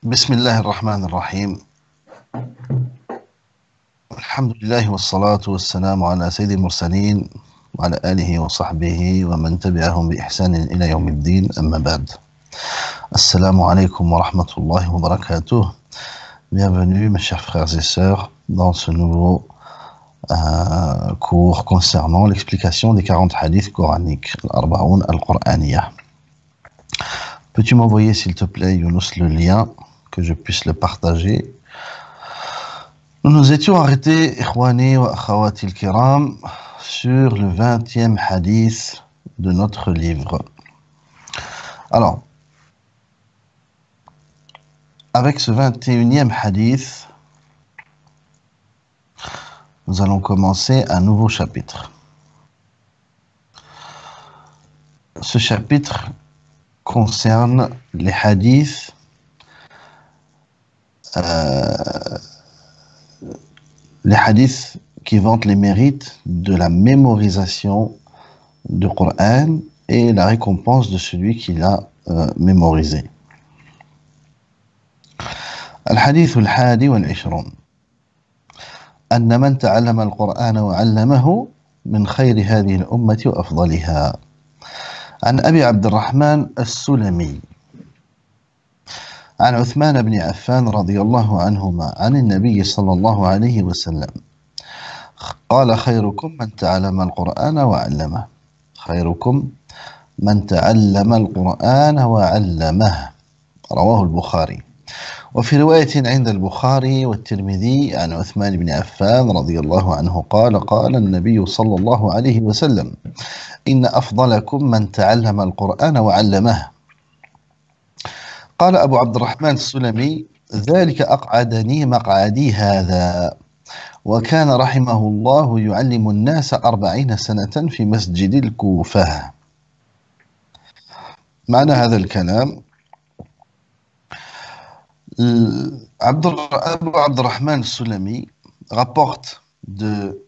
بسم الله الرحمن الرحيم. الحمد لله والصلاة والسلام على سيد المرسلين وعلى آله وصحبه ومن تبعهم بإحسان إلى يوم الدين. أما بعد. Assalamu alaikum wa rahmatullahi wa barakatuh. Bienvenue mes chers frères et sœurs dans ce nouveau cours concernant l'explication des 40 hadiths coraniques, l'Arba'oun al-Qur'aniyah. Peux-tu m'envoyer s'il te plaît, Younous, le lien, que je puisse le partager? Nous nous étions arrêtés, Ikhwani wa Akhawati al-Kiram, sur le 20e hadith de notre livre. Alors, avec ce 21e hadith, nous allons commencer un nouveau chapitre. Ce chapitre concerne les hadiths qui vantent les mérites de la mémorisation du Coran et la récompense de celui qui l'a mémorisé. الحديث الحادي والعشرون أن من تعلم القرآن وعلمه من خير هذه الأمة وأفضلها. عن أبي عبد الرحمن السلمي عن عثمان بن عفان رضي الله عنهما عن النبي صلى الله عليه وسلم قال: خيركم من تعلم القرآن وعلمه. خيركم من تعلم القرآن وعلمه. رواه البخاري. وفي رواية عند البخاري والترمذي عن عثمان بن عفان رضي الله عنه قال: قال النبي صلى الله عليه وسلم: إن أفضلكم من تعلم القرآن وعلمه. قال أبو عبد الرحمن السلمي: ذلك أقعدني مقعدي هذا، وكان رحمه الله يعلم الناس 40 سنة في مسجد الكوفة. معنى هذا الكلام: Abu Abdurrahman al-Sulami rapporte de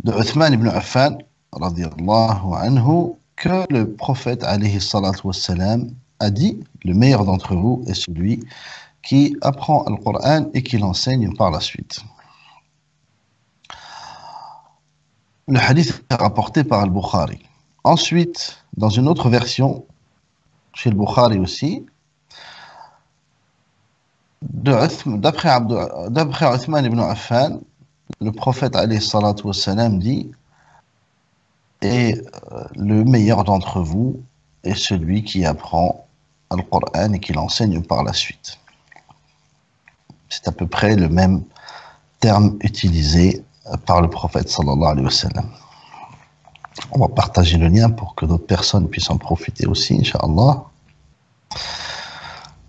Uthman ibn Affan radiyallahu anhu que le prophète alayhi salatu wassalam a dit: le meilleur d'entre vous est celui qui apprend le Coran et qui l'enseigne par la suite. Le hadith est rapporté par Al-Bukhari. Ensuite, dans une autre version, chez le Bukhari aussi, d'après Uthman ibn Affan, le prophète alayhi salatu wassalam dit: et le meilleur d'entre vous est celui qui apprend le Coran et qui l'enseigne par la suite. C'est à peu près le même terme utilisé par le prophète sallallahu alayhi wa sallam. On va partager le lien pour que d'autres personnes puissent en profiter aussi, Inch'Allah.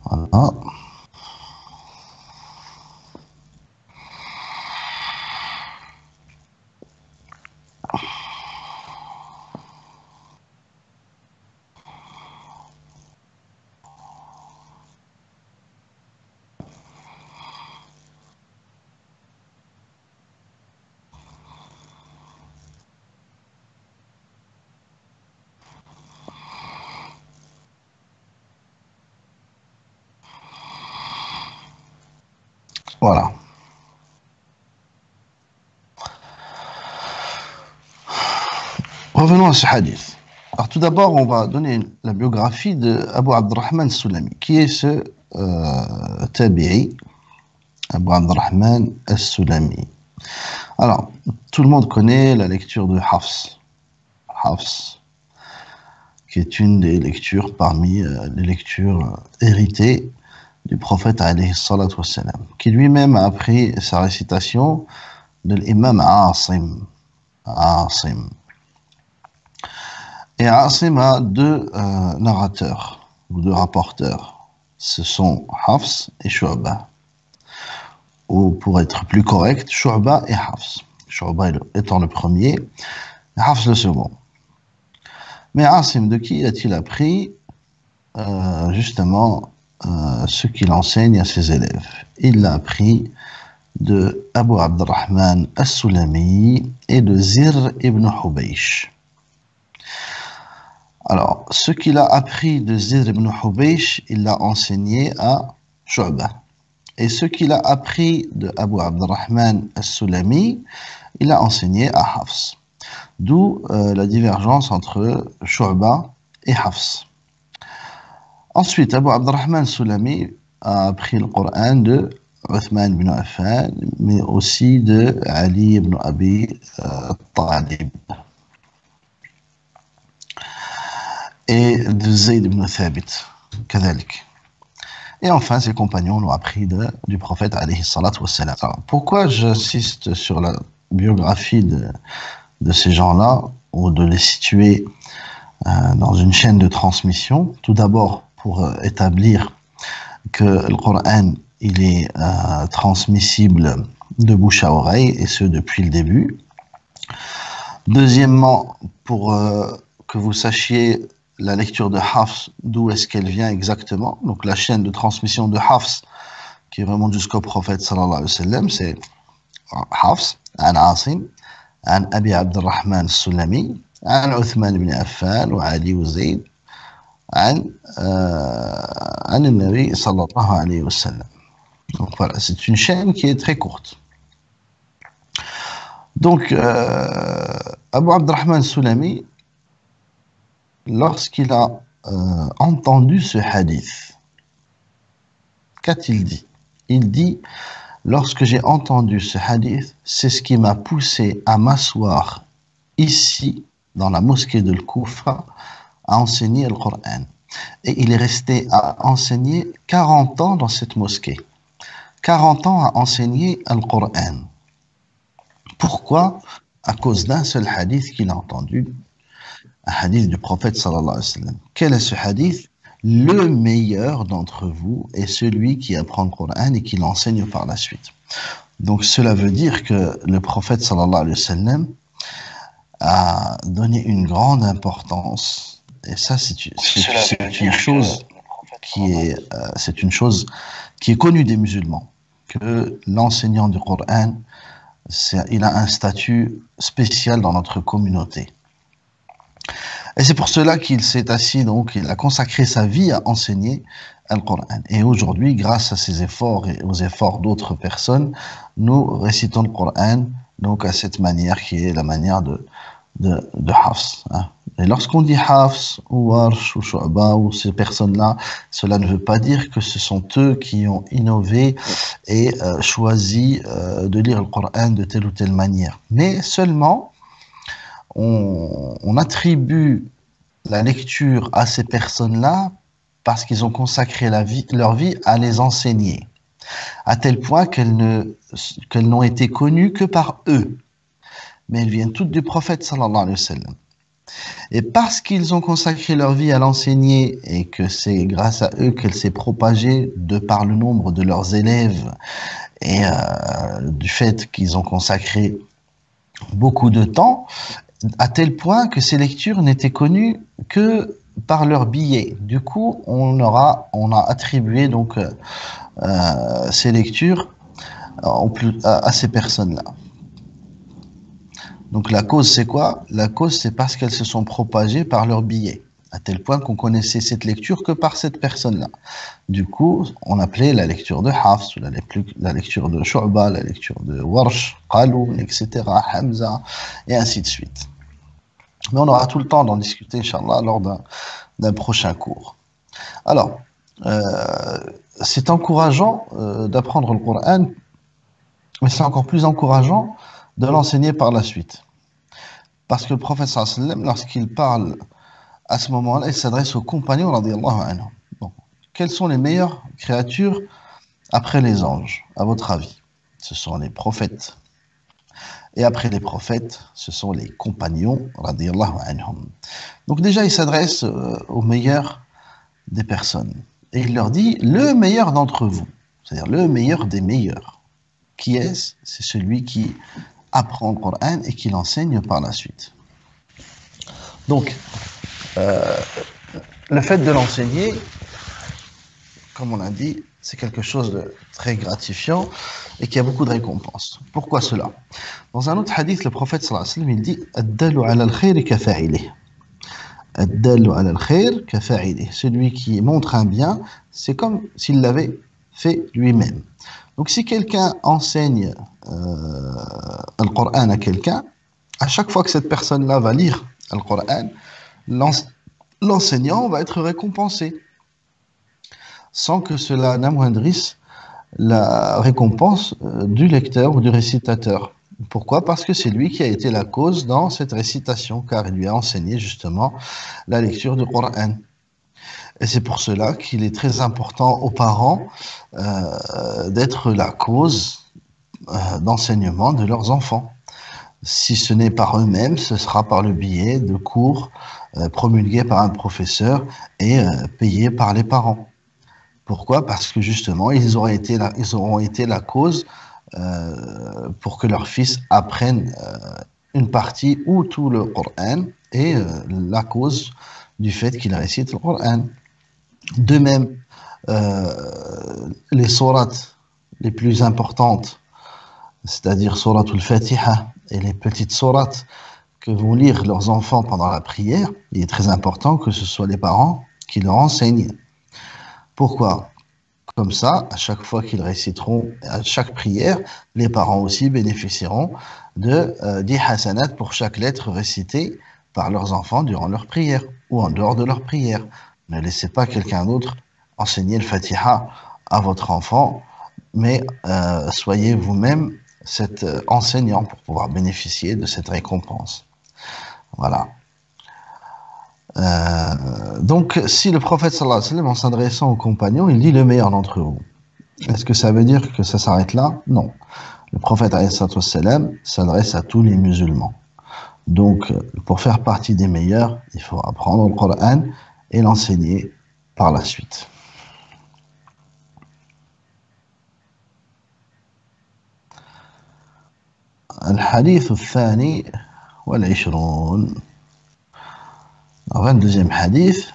Voilà. Voilà. Revenons à ce hadith. Alors tout d'abord, on va donner la biographie de Abu Abdurrahman al-Sulami. Qui est ce tabi'i, Abu Abdurrahman al-Sulami? Alors, tout le monde connaît la lecture de Hafs. Hafs, qui est une des lectures parmi les lectures héritées du prophète alayhi salatu wassalam, qui lui-même a appris sa récitation de l'imam Asim. Et Asim a deux narrateurs, ou deux rapporteurs. Ce sont Hafs et Shu'ba. Ou pour être plus correct, Shu'ba et Hafs. Shu'ba étant le premier, et Hafs le second. Mais Asim, de qui a-t-il appris justement ce qu'il enseigne à ses élèves? Il l'a appris de Abu Abdurrahman al-Sulami et de Zir ibn Hubaysh. Alors, ce qu'il a appris de Zir ibn Hubaysh, il l'a enseigné à Shu'bah. Et ce qu'il a appris de Abu Abdurrahman al-Sulami, il l'a enseigné à Hafs. D'où la divergence entre Shu'bah et Hafs. Ensuite, Abu Abdurrahman al-Sulami a appris le Coran de Uthman ibn Affan, mais aussi de Ali ibn Abi Talib. Et de Zayd ibn Thabit, كذلك. Et enfin, ses compagnons l'ont appris du prophète alayhi salatu wassalam. Alors, pourquoi j'insiste sur la biographie de ces gens-là, ou de les situer dans une chaîne de transmission? Tout d'abord, pour établir que le Coran, il est transmissible de bouche à oreille, et ce depuis le début. Deuxièmement, pour que vous sachiez la lecture de Hafs, d'où est-ce qu'elle vient exactement. Donc la chaîne de transmission de Hafs, qui remonte jusqu'au prophète sallallahu alayhi wa sallam, c'est Hafs, an Asim, an Abi Abdurrahman al-Sulami, an Uthman ibn Affan, wa Ali wa Zayd, an al-Nabi sallallahu alayhi wa sallam. Donc voilà, c'est une chaîne qui est très courte. Donc, Abu Abdurrahman al-Sulami, lorsqu'il a entendu ce hadith, qu'a-t-il dit? Il dit, lorsque j'ai entendu ce hadith, c'est ce qui m'a poussé à m'asseoir ici, dans la mosquée de Al-Koufa, à enseigner le Coran. Et il est resté à enseigner 40 ans dans cette mosquée. 40 ans à enseigner le Coran. Pourquoi? À cause d'un seul hadith qu'il a entendu, un hadith du prophète sallallahu alayhi wa sallam. Quel est ce hadith? Le meilleur d'entre vous est celui qui apprend le Coran et qui l'enseigne par la suite. Donc cela veut dire que le prophète sallallahu alayhi wa sallam a donné une grande importance, et ça c'est une chose qui est connue des musulmans, que l'enseignant du Coran, il a un statut spécial dans notre communauté. Et c'est pour cela qu'il s'est assis, donc il a consacré sa vie à enseigner le Coran. Et aujourd'hui, grâce à ses efforts et aux efforts d'autres personnes, nous récitons le Coran donc à cette manière qui est la manière de Hafs. Hein. Et lorsqu'on dit Hafs ou Warsh ou Shu'ba ou ces personnes-là, cela ne veut pas dire que ce sont eux qui ont innové et choisi de lire le Coran de telle ou telle manière. Mais seulement, on attribue la lecture à ces personnes-là parce qu'ils ont consacré leur vie à les enseigner, à tel point qu'elles n'ont été connues que par eux. Mais elles viennent toutes du prophète sallallahu alayhi wa sallam. Et parce qu'ils ont consacré leur vie à l'enseigner et que c'est grâce à eux qu'elle s'est propagée de par le nombre de leurs élèves et du fait qu'ils ont consacré beaucoup de temps, à tel point que ces lectures n'étaient connues que par leur billet. Du coup, on a attribué donc ces lectures à ces personnes-là. Donc la cause c'est quoi? La cause c'est parce qu'elles se sont propagées par leur billet, à tel point qu'on connaissait cette lecture que par cette personne-là. Du coup, on appelait la lecture de Hafs, la lecture de Shu'ba, la lecture de Warsh, Qalun, etc., Hamza, et ainsi de suite. Mais on aura tout le temps d'en discuter, Inch'Allah, lors d'un prochain cours. Alors, c'est encourageant d'apprendre le Coran, mais c'est encore plus encourageant de l'enseigner par la suite. Parce que le prophète sallallahu alayhi wa sallam, lorsqu'il parle à ce moment-là, il s'adresse aux compagnons radiyallahu anhum. Bon. Quelles sont les meilleures créatures après les anges, à votre avis? Ce sont les prophètes. Et après les prophètes, ce sont les compagnons radiyallahu anhum. Donc déjà, il s'adresse aux meilleurs des personnes. Et il leur dit, le meilleur d'entre vous, c'est-à-dire le meilleur des meilleurs. Qui est-ce? C'est celui qui apprend le Coran et qui l'enseigne par la suite. Donc, le fait de l'enseigner, comme on l'a dit, c'est quelque chose de très gratifiant et qui a beaucoup de récompenses. Pourquoi cela? Dans un autre hadith, le prophète sallallahu alayhi wa sallam, il dit « Ad-dalu ala al-khayri ka fa'ilih » الدال على الخير كفاعله. Celui qui montre un bien, c'est comme s'il l'avait fait lui-même. Donc si quelqu'un enseigne le Coran à quelqu'un, à chaque fois que cette personne-là va lire le Coran, l'enseignant va être récompensé sans que cela n'amoindrisse la récompense du lecteur ou du récitateur. Pourquoi? Parce que c'est lui qui a été la cause dans cette récitation, car il lui a enseigné justement la lecture du Coran. Et c'est pour cela qu'il est très important aux parents d'être la cause d'enseignement de leurs enfants. Si ce n'est par eux-mêmes, ce sera par le biais de cours promulgués par un professeur et payés par les parents. Pourquoi? Parce que justement, ils auront été la cause pour que leur fils apprenne une partie ou tout le Coran et la cause du fait qu'il récite le Coran. De même, les sourates les plus importantes, c'est-à-dire sourate al-Fatiha et les petites sourates que vont lire leurs enfants pendant la prière, il est très important que ce soit les parents qui leur enseignent. Pourquoi? Comme ça, à chaque fois qu'ils réciteront, à chaque prière, les parents aussi bénéficieront de 10 hasanat pour chaque lettre récitée par leurs enfants durant leur prière ou en dehors de leur prière. Ne laissez pas quelqu'un d'autre enseigner le Fatiha à votre enfant, mais soyez vous-même cet enseignant pour pouvoir bénéficier de cette récompense. Voilà. Donc, si le prophète sallallahu alayhi wa sallam, en s'adressant aux compagnons, il dit le meilleur d'entre vous, est-ce que ça veut dire que ça s'arrête là? Non. Le prophète alayhi wa sallam s'adresse à tous les musulmans. Donc, pour faire partie des meilleurs, il faut apprendre le Coran et l'enseigner par la suite. الحديث الثاني والعشرون 22e hadith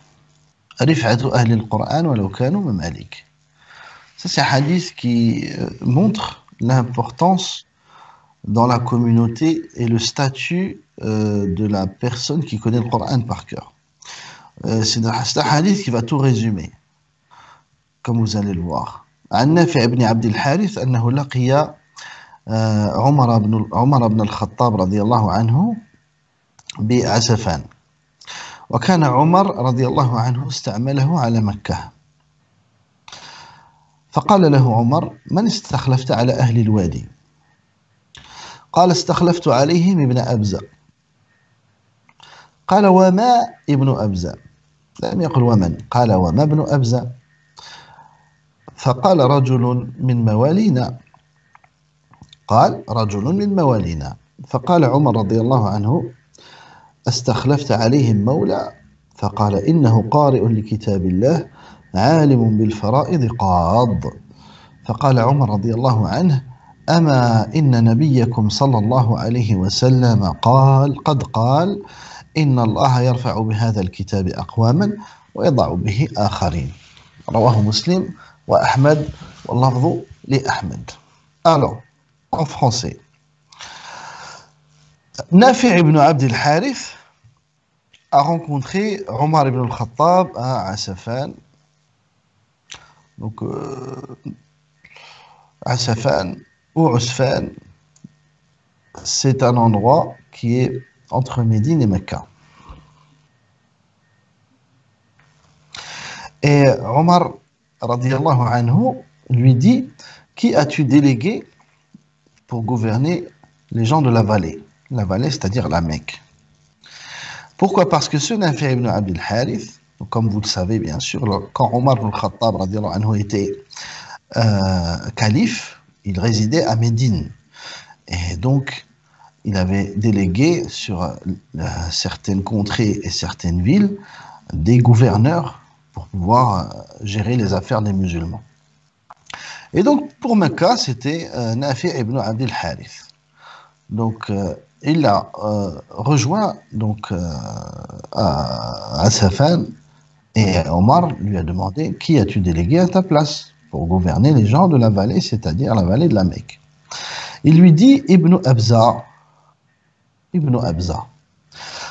رفعة أهل القرآن ولو كانوا مماليك. Ça c'est un hadith qui montre l'importance dans la communauté et le statut de la personne qui connaît le Coran par cœur. C'est un hadith qui va tout résumer, comme vous allez le voir. عن نافع بن عبد الحارث أنه لقي عمر بن الخطاب رضي الله عنه بعسفان، وكان عمر رضي الله عنه استعمله على مكة، فقال له عمر: من استخلفت على أهل الوادي؟ قال: استخلفت عليهم ابن أبزة. قال: وما ابن أبزة؟ لم يقل ومن، قال: وما ابن أبزة؟ فقال: رجل من موالينا. قال: رجل من موالينا. فقال عمر رضي الله عنه: استخلفت عليهم مولى؟ فقال: إنه قارئ لكتاب الله عالم بالفرائض قاض. فقال عمر رضي الله عنه: أما إن نبيكم صلى الله عليه وسلم قد قال إن الله يرفع بهذا الكتاب أقواما ويضع به آخرين. رواه مسلم وأحمد واللفظ لأحمد. Alors, en français, Nafi' ibn Abd al-Harith a rencontré Omar ibn al-Khattab à Asafan. Donc, Asafan ou Usfan, c'est un endroit qui est entre Médine et Mecca. Et Omar, radiyallahu anhu, lui dit: qui as-tu délégué pour gouverner les gens de la vallée? La vallée, c'est-à-dire la Mecque. Pourquoi? Parce que ce Nafi' ibn Abd al-Harith, comme vous le savez bien sûr, quand Omar ibn al-Khattab radiyallahu anhu était calife, il résidait à Médine. Et donc, il avait délégué sur certaines contrées et certaines villes des gouverneurs pour pouvoir gérer les affaires des musulmans. Et donc, pour Mecca, c'était Nafi' ibn Abd al-Harith. Donc, il a rejoint donc, à Safan, et Omar lui a demandé: qui as-tu délégué à ta place pour gouverner les gens de la vallée, c'est-à-dire la vallée de la Mecque? Il lui dit Ibn Abza. Ibn Abza.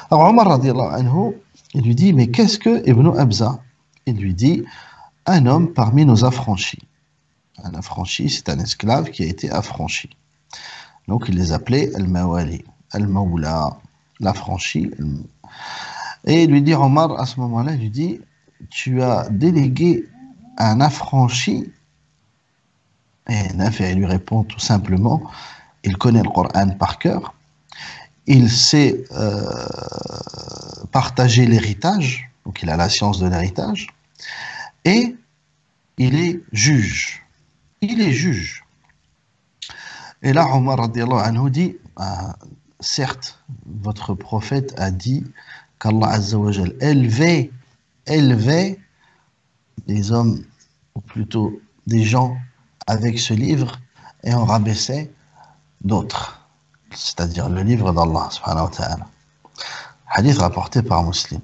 Alors Omar radiallahu anhu Il lui dit, mais qu'est-ce que Ibn Abza? Il lui dit, un homme parmi nos affranchis. Un affranchi, c'est un esclave qui a été affranchi. Donc il les appelait Al-Mawali, Al-Mawla, l'affranchi. Et il lui dit, Omar, à ce moment-là, il lui dit, tu as délégué un affranchi. Et Nafi lui répond tout simplement, il connaît le Coran par cœur, il sait partager l'héritage, donc il a la science de l'héritage, et il est juge. Il est juge. Et là, Omar radiallahu anhu dit, certes, votre prophète a dit qu'Allah Azza wa Jal élevait les hommes, ou plutôt des gens, avec ce livre, et en rabaissait d'autres, c'est-à-dire le livre d'Allah subhanahu wa ta'ala. Hadith rapporté par Muslim.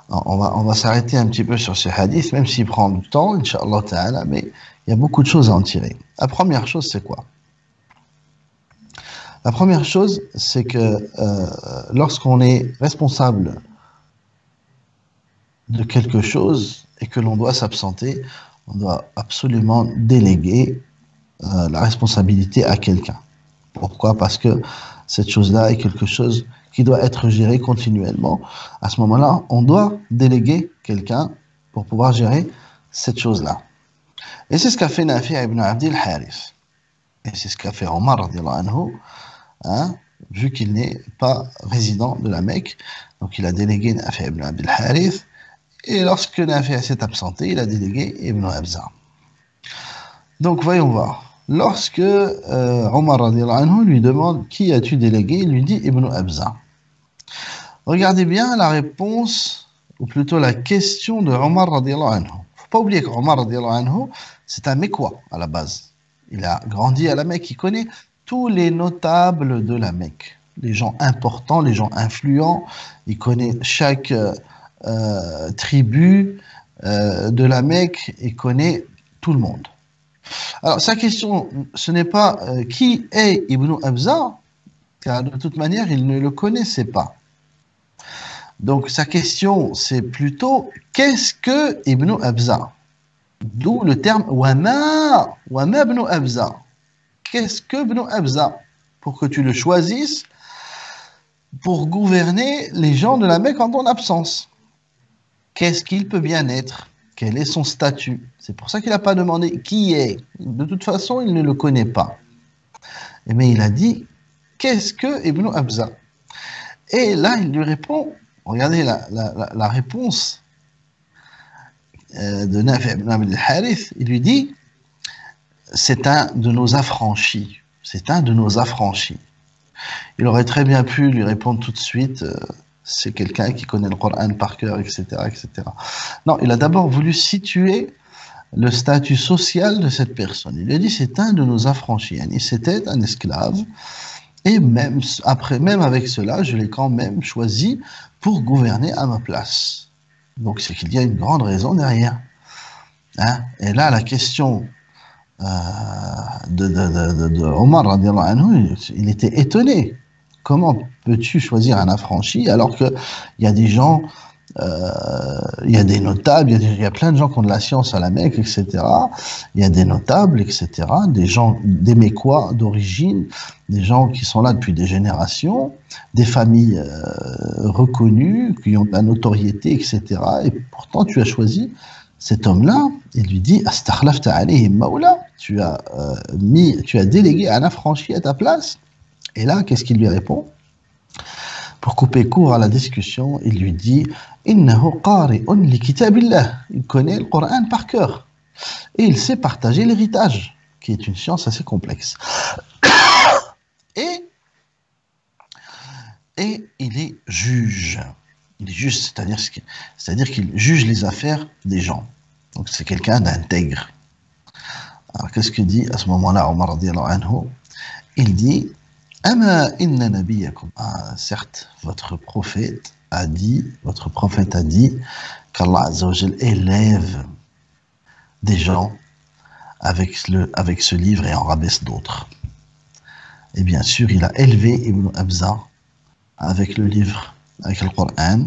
On va s'arrêter un petit peu sur ce hadith, même s'il prend du temps, Inch'Allah ta'ala, mais il y a beaucoup de choses à en tirer. La première chose, c'est quoi? La première chose, c'est que lorsqu'on est responsable de quelque chose et que l'on doit s'absenter, on doit absolument déléguer la responsabilité à quelqu'un. Pourquoi? Parce que cette chose-là est quelque chose qui doit être géré continuellement. À ce moment-là, on doit déléguer quelqu'un pour pouvoir gérer cette chose-là. Et c'est ce qu'a fait Nafi' ibn Abdil Harith. Et c'est ce qu'a fait Omar radiallahu anhu, hein, vu qu'il n'est pas résident de la Mecque. Donc il a délégué Nafi' ibn Abdil Harith. Et lorsque Nafi' s'est absenté, il a délégué Ibn Abza. Donc voyons voir. Lorsque Omar radiallahu anhu lui demande qui as-tu délégué, il lui dit Ibn Abza. Regardez bien la réponse, ou plutôt la question de Omar radiallahu anhu. Il ne faut pas oublier qu'Omar radiallahu anhu, c'est un Mecquois à la base. Il a grandi à la Mecque, il connaît tous les notables de la Mecque. Les gens importants, les gens influents, il connaît chaque tribu de la Mecque, il connaît tout le monde. Alors, sa question, ce n'est pas qui est Ibn Abza, car de toute manière, il ne le connaissait pas. Donc, sa question, c'est plutôt qu'est-ce que Ibn Abza? D'où le terme Wama Ibn Abza. Qu'est-ce que Ibn Abza? Pour que tu le choisisses pour gouverner les gens de la Mecque en ton absence. Qu'est-ce qu'il peut bien être? Quel est son statut? C'est pour ça qu'il n'a pas demandé qui est. De toute façon, il ne le connaît pas. Mais il a dit, qu'est-ce que Ibn Abza? Et là, il lui répond, regardez la réponse de Nafi' ibn Abd al-Harith, il lui dit, c'est un de nos affranchis. C'est un de nos affranchis. Il aurait très bien pu lui répondre tout de suite, c'est quelqu'un qui connaît le Coran par cœur, etc., etc. Non, il a d'abord voulu situer le statut social de cette personne. Il a dit, c'est un de nos affranchis. C'était un esclave. Et même après, même avec cela, je l'ai quand même choisi pour gouverner à ma place. Donc c'est qu'il y a une grande raison derrière. Hein? Et là, la question de Omar radiallahu anhu, il était étonné. Comment peux-tu choisir un affranchi alors qu'il y a des gens, il y a des notables, il y a plein de gens qui ont de la science à la Mecque, etc. Il y a des notables, etc. Des gens, des Mécois d'origine, des gens qui sont là depuis des générations, des familles reconnues, qui ont de la notoriété, etc. Et pourtant, tu as choisi cet homme-là. Il lui dit, Astakhlafta alayhim maoula, tu as délégué un affranchi à ta place. Et là, qu'est-ce qu'il lui répond? Pour couper court à la discussion, il lui dit Innahu qari'un li kitabillah. Il connaît le Coran par cœur. Et il sait partager l'héritage, qui est une science assez complexe. Et il est juge. Il est juge, c'est-à-dire qu'il juge les affaires des gens. Donc c'est quelqu'un d'intègre. Alors qu'est-ce que dit à ce moment-là Omar radiallahu anhu? Il dit Ama inna nabiyakum. Certes, votre prophète a dit qu'Allah Azza wa Jal élève des gens avec ce livre et en rabaisse d'autres. Et bien sûr, il a élevé Ibn Abza avec le livre, avec le Coran,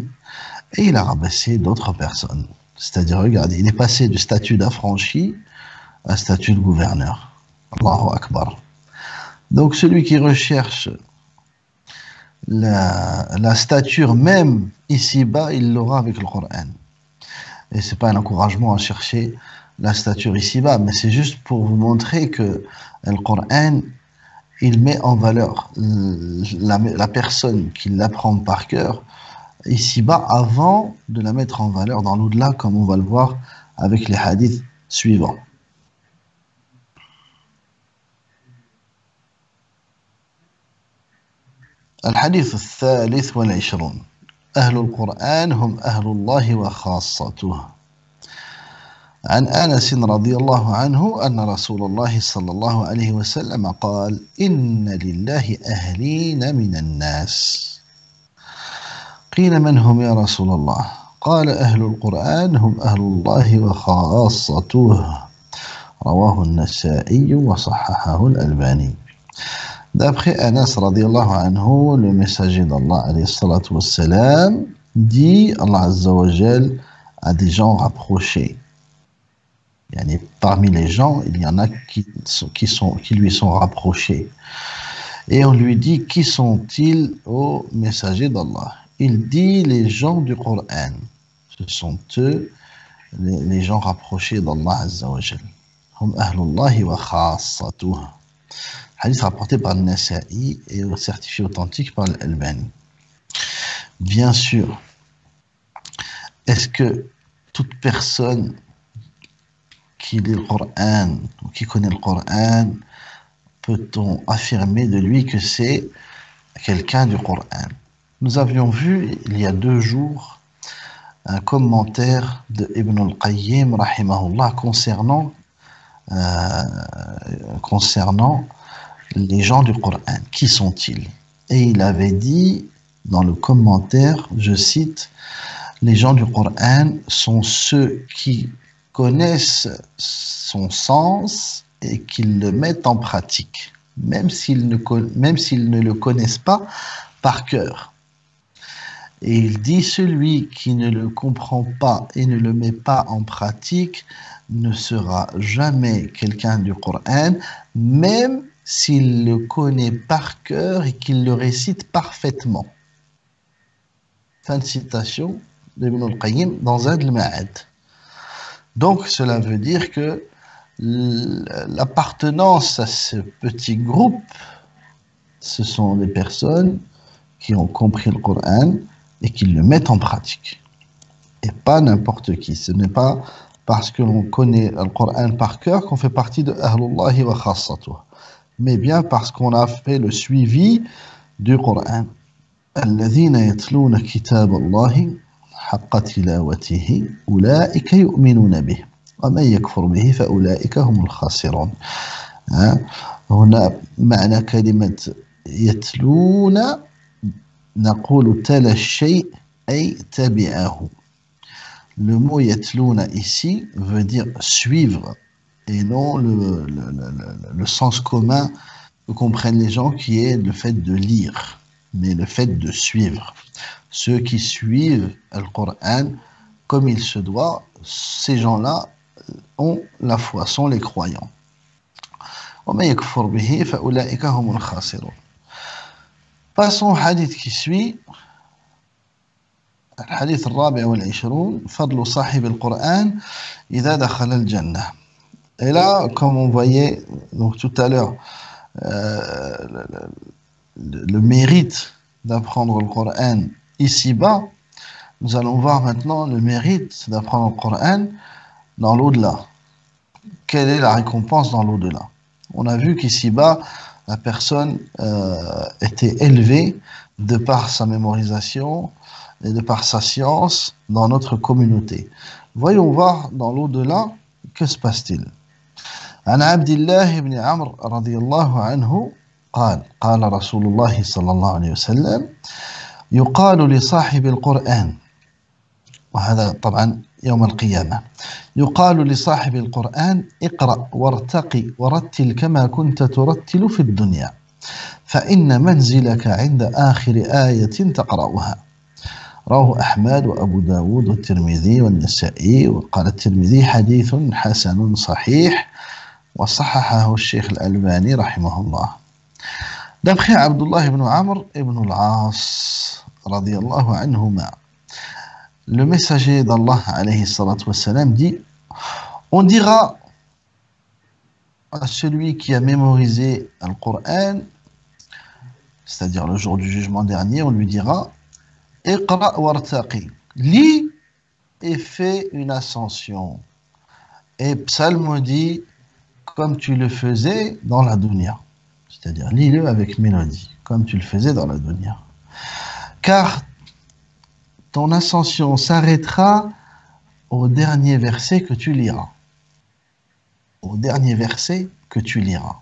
Et il a rabaissé d'autres personnes. C'est-à-dire, regardez, il est passé du statut d'affranchi à statut de gouverneur. Allahu Akbar. Donc celui qui recherche la stature même ici-bas, il l'aura avec le Coran. Et ce n'est pas un encouragement à chercher la stature ici-bas, mais c'est juste pour vous montrer que le Coran, il met en valeur la personne qui l'apprend par cœur ici-bas avant de la mettre en valeur dans l'au-delà, comme on va le voir avec les hadiths suivants. الحديث الثالث والعشرون أهل القرآن هم أهل الله وخاصته عن أنس رضي الله عنه أن رسول الله صلى الله عليه وسلم قال إن لله أهلين من الناس قيل من هم يا رسول الله قال أهل القرآن هم أهل الله وخاصته رواه النسائي وصححه الألباني. D'après Anas radiallahu anhu, le messager d'Allah alayhi salatu wassalam dit Allah azza wa jal à des gens rapprochés. Parmi les gens, il y en a qui lui sont rapprochés. Et on lui dit, qui sont-ils au messager d'Allah? Il dit les gens du Coran. Ce sont eux, les gens rapprochés d'Allah azza wa jal. Hum ahlullahi wa khassatuh. Hadith rapporté par Nasa'i et certifié authentique par l'Albani. Bien sûr, est-ce que toute personne qui lit le Coran ou qui connaît le Coran, peut-on affirmer de lui que c'est quelqu'un du Coran? Nous avions vu il y a 2 jours un commentaire de Ibn al-Qayyim rahimahullah concernant les gens du Coran. Qui sont-ils? Et il avait dit dans le commentaire, je cite, les gens du Coran sont ceux qui connaissent son sens et qui le mettent en pratique, même s'ils ne le connaissent pas par cœur. Et il dit, celui qui ne le comprend pas et ne le met pas en pratique ne sera jamais quelqu'un du Coran, même s'il le connaît par cœur et qu'il le récite parfaitement. Fin de citation d'Ibn al-Qayyim dans Zad al-Ma'ad. Donc cela veut dire que l'appartenance à ce petit groupe, ce sont des personnes qui ont compris le Coran et qui le mettent en pratique. Et pas n'importe qui. Ce n'est pas parce que l'on connaît le Coran par cœur qu'on fait partie de Ahlullahi wa Khassatuh, mais bien parce qu'on a fait le suivi du Coran. الذين يتلون كتاب الله حق تلاوته أولئك يؤمنون به ومن يكفر به فأولئك هم الخاسرون. هنا معنى كلمة يتلون نقول تلا الشيء أي تبعه. Le mot yatluna ici veut dire suivre et non le sens commun que comprennent les gens qui est le fait de lire, mais le fait de suivre. Ceux qui suivent le Coran comme il se doit, ces gens-là ont la foi, sont les croyants. Passons au hadith qui suit. الحديث الرابع والعشرون فضل صاحب القرآن إذا دخل الجنة. Et là, comme on voyait donc tout à l'heure, le mérite d'apprendre le Coran ici-bas, nous allons voir maintenant le mérite d'apprendre le Coran dans l'au-delà. Quelle est la récompense dans l'au-delà? On a vu qu'ici-bas, la personne était élevée de par sa mémorisation et de par sa science dans notre communauté. Voyons voir dans l'au-delà, que se passe-t-il? عن عبد الله بن عمرو رضي الله عنه قال قال رسول الله صلى الله عليه وسلم يقال لصاحب القرآن، وهذا طبعا يوم القيامة، يقال لصاحب القرآن اقرأ وارتقي ورتل كما كنت ترتل في الدنيا فإن منزلك عند آخر آية تقرأها رواه أحمد وأبو داود والترمذي والنسائي، وقال الترمذي حديث حسن صحيح، وصححه الشيخ الألباني رحمه الله. D'après Abdullah ibn Amr ibn al-As radiyallahu anhuma, le messager d'Allah alayhi salatu wassalam dit: on dira à celui qui a mémorisé le Coran, c'est-à-dire le jour du jugement dernier, on lui dira: Iqra wartaqi, lis et fais une ascension, et psalmodie comme tu le faisais dans la dunya. C'est-à-dire, lis-le avec mélodie, comme tu le faisais dans la dunya. Car ton ascension s'arrêtera au dernier verset que tu liras. Au dernier verset que tu liras.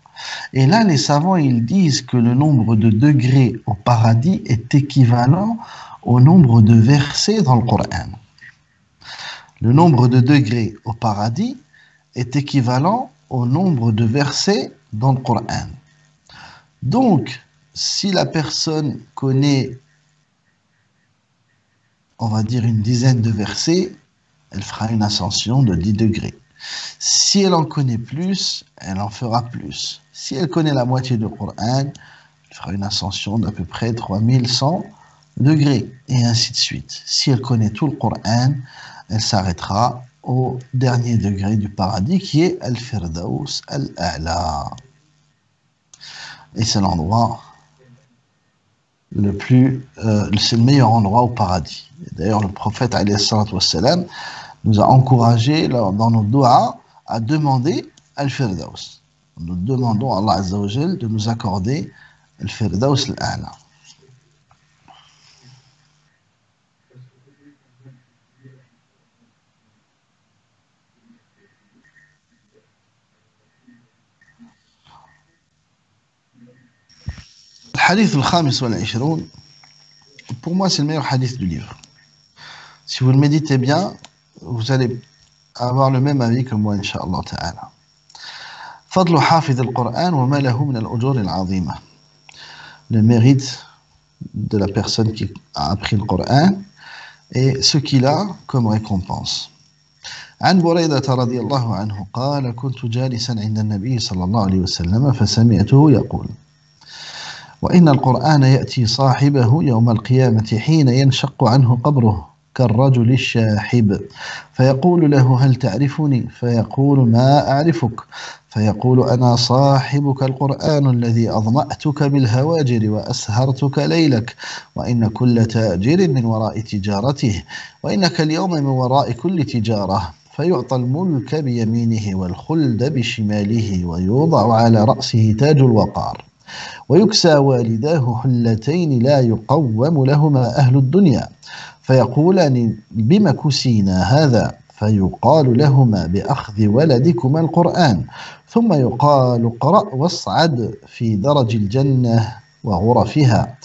Et là, les savants, ils disent que le nombre de degrés au paradis est équivalent au nombre de versets dans le Coran. Le nombre de degrés au paradis est équivalent au nombre de versets dans le Coran. Donc, si la personne connaît, on va dire, une dizaine de versets, elle fera une ascension de 10 degrés. Si elle en connaît plus, elle en fera plus. Si elle connaît la moitié du Coran, elle fera une ascension d'à peu près 3100 degrés, et ainsi de suite. Si elle connaît tout le Coran, elle s'arrêtera au dernier degré du paradis, qui est Al-Firdaus Al-A'la. Et c'est l'endroit le plus, c'est le meilleur endroit au paradis. D'ailleurs, le prophète alayhi salatu wassalam nous a encouragé dans nos doigts à demander Al-Firdaus. Nous demandons à Allah Azza wa Jal de nous accorder Al-Firdaus Al-A'la. الحديث الخامس والعشرون, pour moi c'est le meilleur hadith du livre. Si vous le méditez bien, vous allez avoir le même avis que moi, Inch'Allah Ta'ala. فضل حافظ القرآن وما له من الأجور العظيمة. Le mérite de la personne qui a appris le Coran et ce qu'il a comme récompense. عن بريدة رضي الله عنه قال: كنت جالسا عند النبي صلى الله عليه وسلم فسمعته يقول: وإن القرآن يأتي صاحبه يوم القيامة حين ينشق عنه قبره كالرجل الشاحب، فيقول له: هل تعرفني؟ فيقول: ما أعرفك. فيقول: أنا صاحبك القرآن الذي أظمأتك بالهواجر وأسهرتك ليلك، وإن كل تاجر من وراء تجارته، وإنك اليوم من وراء كل تجارة. فيعطى الملك بيمينه والخلد بشماله، ويوضع على رأسه تاج الوقار، ويكسى والداه حلتين لا يقوم لهما أهل الدنيا، فيقولان: بم كسينا هذا؟ فيقال لهما: بأخذ ولدكما القرآن. ثم يقال: اقرأ واصعد في درج الجنة وغرفها.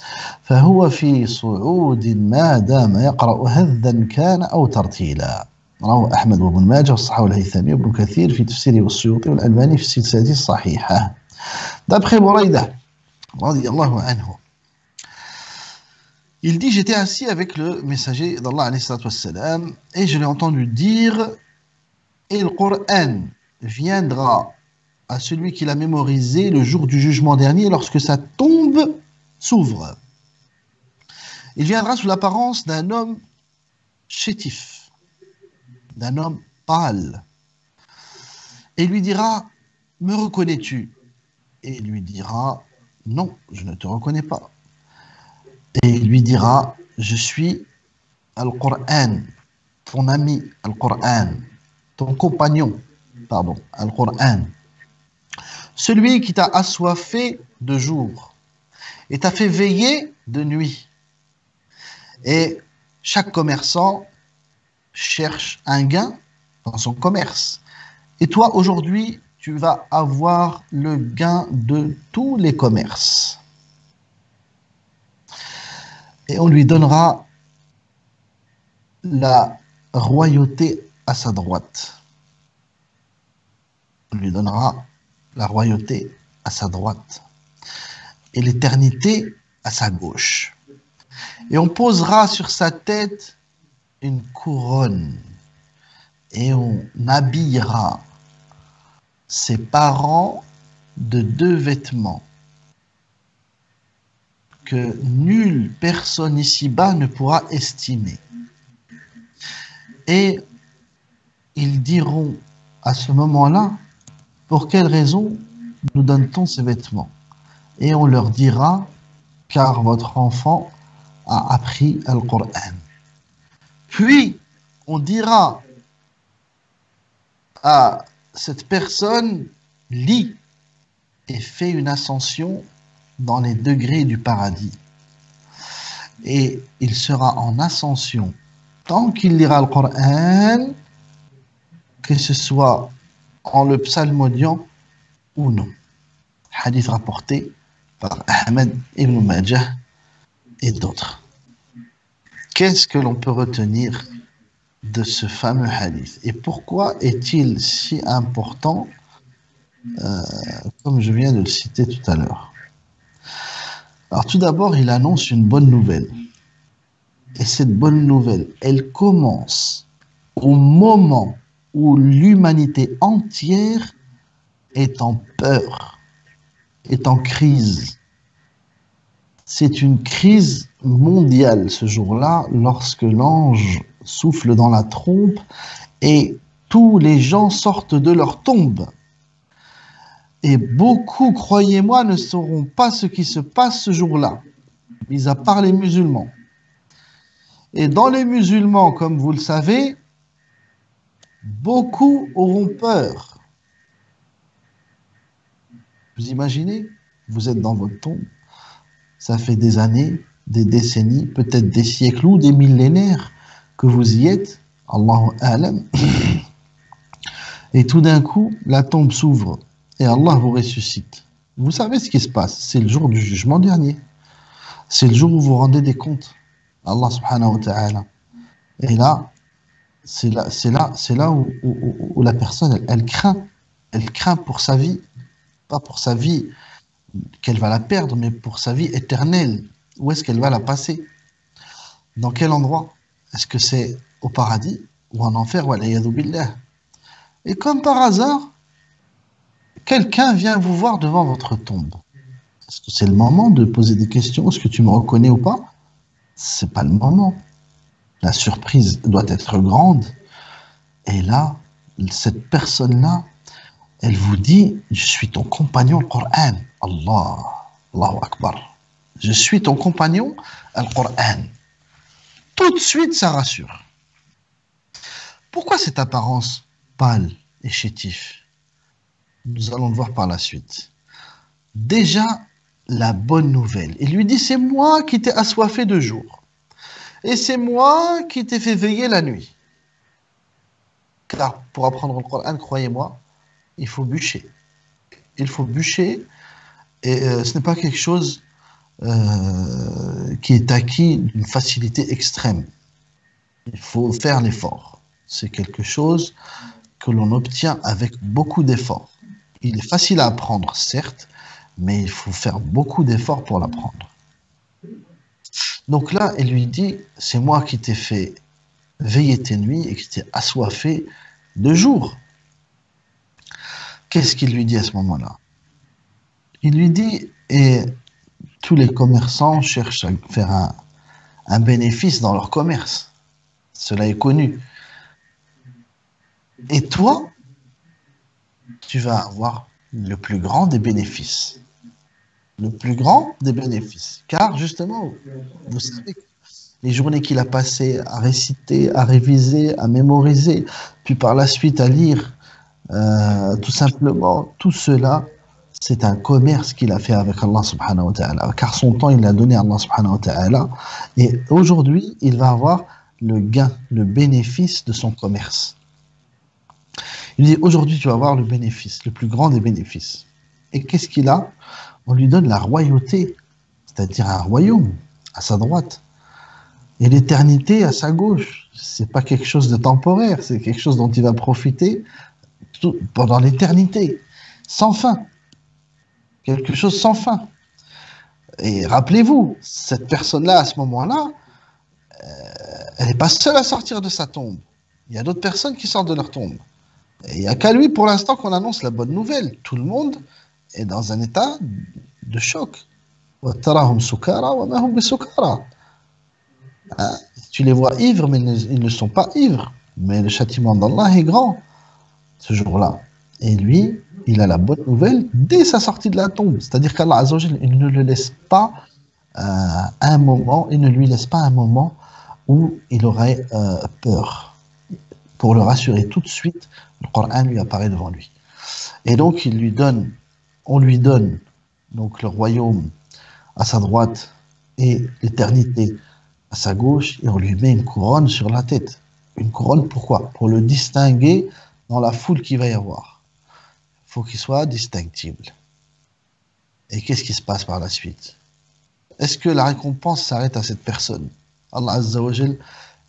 فهو في صعود ما دام يقرأ هذا كان أو ترتيلا. رواه أحمد وابن ماجه والصحاح الهيثمي وابن كثير في تفسيره والسيوطي والألباني في السلسلة الصحيحة. D'après Buraïda, radiyallahu anhu, il dit: j'étais assis avec le messager d'Allah alayhi salatu wassalam, et je l'ai entendu dire: et le Coran viendra à celui qui l'a mémorisé le jour du jugement dernier lorsque sa tombe s'ouvre. Il viendra sous l'apparence d'un homme chétif, d'un homme pâle, et lui dira: me reconnais-tu? Et il lui dira: non, je ne te reconnais pas. Et il lui dira: je suis Al-Qur'an, ton ami Al-Qur'an, ton compagnon, pardon, Al-Qur'an, celui qui t'a assoiffé de jour et t'a fait veiller de nuit. Et chaque commerçant cherche un gain dans son commerce. Et toi, aujourd'hui, tu vas avoir le gain de tous les commerces. Et on lui donnera la royauté à sa droite. On lui donnera la royauté à sa droite et l'éternité à sa gauche. Et on posera sur sa tête une couronne et on habillera ses parents de 2 vêtements que nulle personne ici-bas ne pourra estimer. Et ils diront à ce moment-là, pour quelle raison nous donne-t-on ces vêtements? Et on leur dira, car votre enfant a appris le Coran. Puis, on dira à cette personne, lis et fais une ascension dans les degrés du paradis. Et il sera en ascension tant qu'il lira le Coran, que ce soit en le psalmodiant ou non. Hadith rapporté par Ahmed ibn Majah et d'autres. Qu'est-ce que l'on peut retenir de ce fameux hadith? Et pourquoi est-il si important, comme je viens de le citer tout à l'heure? Alors tout d'abord, il annonce une bonne nouvelle. Et cette bonne nouvelle, elle commence au moment où l'humanité entière est en peur, est en crise. C'est une crise mondiale ce jour-là, lorsque l'ange souffle dans la trompe et tous les gens sortent de leur tombe. Et beaucoup, croyez-moi, ne sauront pas ce qui se passe ce jour-là, mis à part les musulmans. Et dans les musulmans, comme vous le savez, beaucoup auront peur. Vous imaginez, vous êtes dans votre tombe, ça fait des années, des décennies, peut-être des siècles ou des millénaires que vous y êtes, Allahu A'lam, et tout d'un coup, la tombe s'ouvre et Allah vous ressuscite. Vous savez ce qui se passe, c'est le jour du jugement dernier. C'est le jour où vous rendez des comptes à Allah subhanahu wa ta'ala. Et là, c'est là où la personne, elle craint pour sa vie, pas pour sa vie qu'elle va la perdre, mais pour sa vie éternelle. Où est-ce qu'elle va la passer? Dans quel endroit? Est-ce que c'est au paradis ou en enfer? Wal'iyadhu billah. Et comme par hasard, quelqu'un vient vous voir devant votre tombe. Est-ce que c'est le moment de poser des questions? Est-ce que tu me reconnais ou pas? C'est pas le moment. La surprise doit être grande. Et là, cette personne-là, elle vous dit, je suis ton compagnon, le Coran. Allahu Akbar. Je suis ton compagnon, le Coran. Tout de suite, ça rassure. Pourquoi cette apparence pâle et chétif? Nous allons le voir par la suite. Déjà, la bonne nouvelle. Il lui dit, c'est moi qui t'ai assoiffé de jour. Et c'est moi qui t'ai fait veiller la nuit. Car pour apprendre le Coran, croyez-moi, il faut bûcher. Il faut bûcher. Et ce n'est pas quelque chose qui est acquis d'une facilité extrême. Il faut faire l'effort. C'est quelque chose que l'on obtient avec beaucoup d'efforts. Il est facile à apprendre, certes, mais il faut faire beaucoup d'efforts pour l'apprendre. Donc là, elle lui dit, c'est moi qui t'ai fait veiller tes nuits et qui t'ai assoiffé de jour. Qu'est-ce qu'il lui dit à ce moment-là? Il lui dit, et tous les commerçants cherchent à faire un bénéfice dans leur commerce. Cela est connu. Et toi, tu vas avoir le plus grand des bénéfices. Le plus grand des bénéfices. Car justement, vous savez, les journées qu'il a passées à réciter, à réviser, à mémoriser, puis par la suite à lire, tout simplement, tout cela, c'est un commerce qu'il a fait avec Allah subhanahu wa ta'ala. Car son temps, il l'a donné à Allah subhanahu wa ta'ala. Et aujourd'hui, il va avoir le gain, le bénéfice de son commerce. Il dit, aujourd'hui, tu vas avoir le bénéfice, le plus grand des bénéfices. Et qu'est-ce qu'il a? On lui donne la royauté, c'est-à-dire un royaume à sa droite. Et l'éternité à sa gauche. C'est pas quelque chose de temporaire, c'est quelque chose dont il va profiter pendant l'éternité, sans fin. Quelque chose sans fin. Et rappelez-vous, cette personne-là, à ce moment-là, elle n'est pas seule à sortir de sa tombe. Il y a d'autres personnes qui sortent de leur tombe. Et il n'y a qu'à lui, pour l'instant, qu'on annonce la bonne nouvelle. Tout le monde est dans un état de choc. وَتَرَاهُمْ سُكَارَى وَمَا هُمْ بِسُكَارَى. Hein? Tu les vois ivres, mais ils ne sont pas ivres. Mais le châtiment d'Allah est grand ce jour-là. Et lui, il a la bonne nouvelle dès sa sortie de la tombe. C'est-à-dire qu'Allah Azza wa Jal, il ne le laisse pas un moment, il ne lui laisse pas un moment où il aurait peur. Pour le rassurer tout de suite, le Coran lui apparaît devant lui. Et donc, on lui donne donc le royaume à sa droite et l'éternité à sa gauche, et on lui met une couronne sur la tête. Une couronne, pourquoi? Pour le distinguer dans la foule qu'il va y avoir. Il faut qu'il soit distinctible. Et qu'est-ce qui se passe par la suite? Est-ce que la récompense s'arrête à cette personne? Allah Azza wa Jal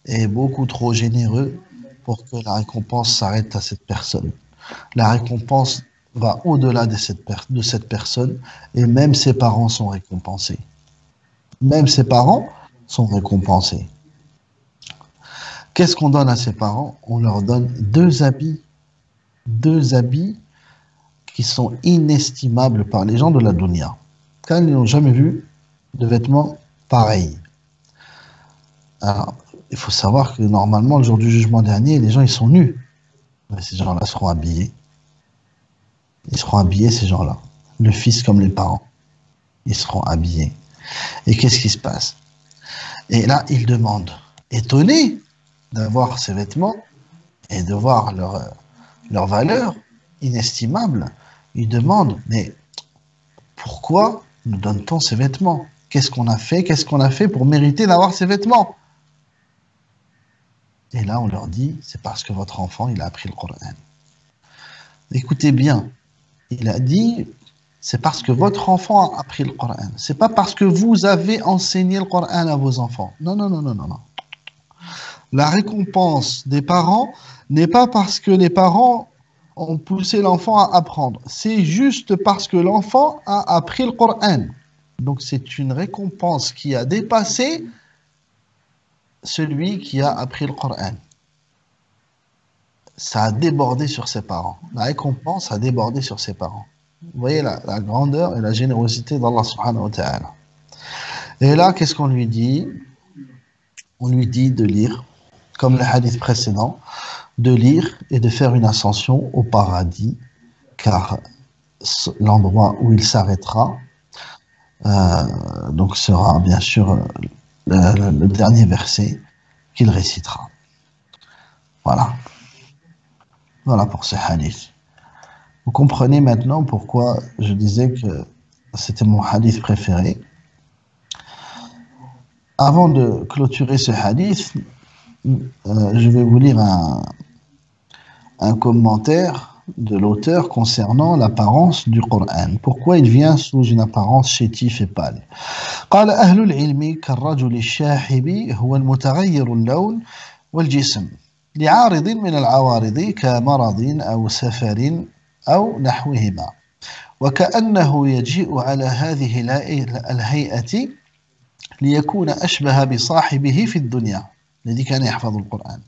est beaucoup trop généreux pour que la récompense s'arrête à cette personne. La récompense va au-delà de cette personne, et même ses parents sont récompensés. Même ses parents sont récompensés. Qu'est-ce qu'on donne à ses parents? On leur donne deux habits qui sont inestimables par les gens de la dunya, car ils n'ont jamais vu de vêtements pareils. Alors, il faut savoir que normalement, le jour du jugement dernier, les gens ils sont nus. Mais ces gens-là seront habillés. Ils seront habillés, ces gens-là. Le fils comme les parents. Ils seront habillés. Et qu'est-ce qui se passe? Et là, ils demandent, étonnés d'avoir ces vêtements et de voir leur valeur inestimable, ils demandent, mais pourquoi nous donne-t-on ces vêtements? Qu'est-ce qu'on a fait? Qu'est-ce qu'on a fait pour mériter d'avoir ces vêtements? Et là, on leur dit, c'est parce que votre enfant, il a appris le Coran. Écoutez bien, il a dit, c'est parce que votre enfant a appris le Coran. C'est pas parce que vous avez enseigné le Coran à vos enfants. Non, non, non, non, non, non. La récompense des parents n'est pas parce que les parents ont poussé l'enfant à apprendre. C'est juste parce que l'enfant a appris le Coran. Donc c'est une récompense qui a dépassé celui qui a appris le Coran. Ça a débordé sur ses parents. La récompense a débordé sur ses parents. Vous voyez la grandeur et la générosité d'Allah subhanahu wa ta'ala. Et là, qu'est-ce qu'on lui dit? On lui dit de lire, comme le hadith précédent, de lire et de faire une ascension au paradis, car l'endroit où il s'arrêtera donc sera bien sûr le dernier verset qu'il récitera. Voilà. Voilà pour ce hadith. Vous comprenez maintenant pourquoi je disais que c'était mon hadith préféré. Avant de clôturer ce hadith, je vais vous lire un commentaire de l'auteur concernant l'apparence du Coran. Pourquoi il vient sous une apparence chétive et pâle. قال أهل العلم كالرجل الشاحب هو المتغير اللون والجسم لعارض من العوارض كمرض أو سفر أو نحوهما وكأنه يجيء على هذه الهيئة ليكون أشبه بصاحبه في الدنيا الذي كان يحفظ القرآن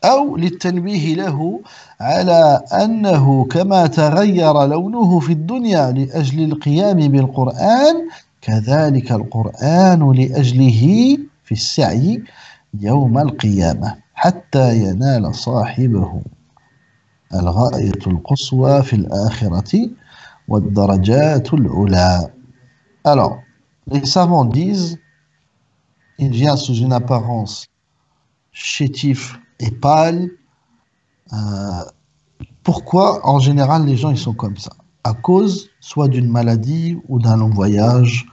أو للتنبيه له على أنه كما تغير لونه في الدنيا لأجل القيام بالقرآن كذلك القرآن لأجله في السعي يوم القيامة حتى ينال صاحبه الغاية القصوى في الآخرة والدرجات العلى. Alors, les savants disent, il vient sous une apparence chétif et pâle. Pourquoi en général les gens ils sont comme ça? À cause soit d'une maladie ou d'un long voyage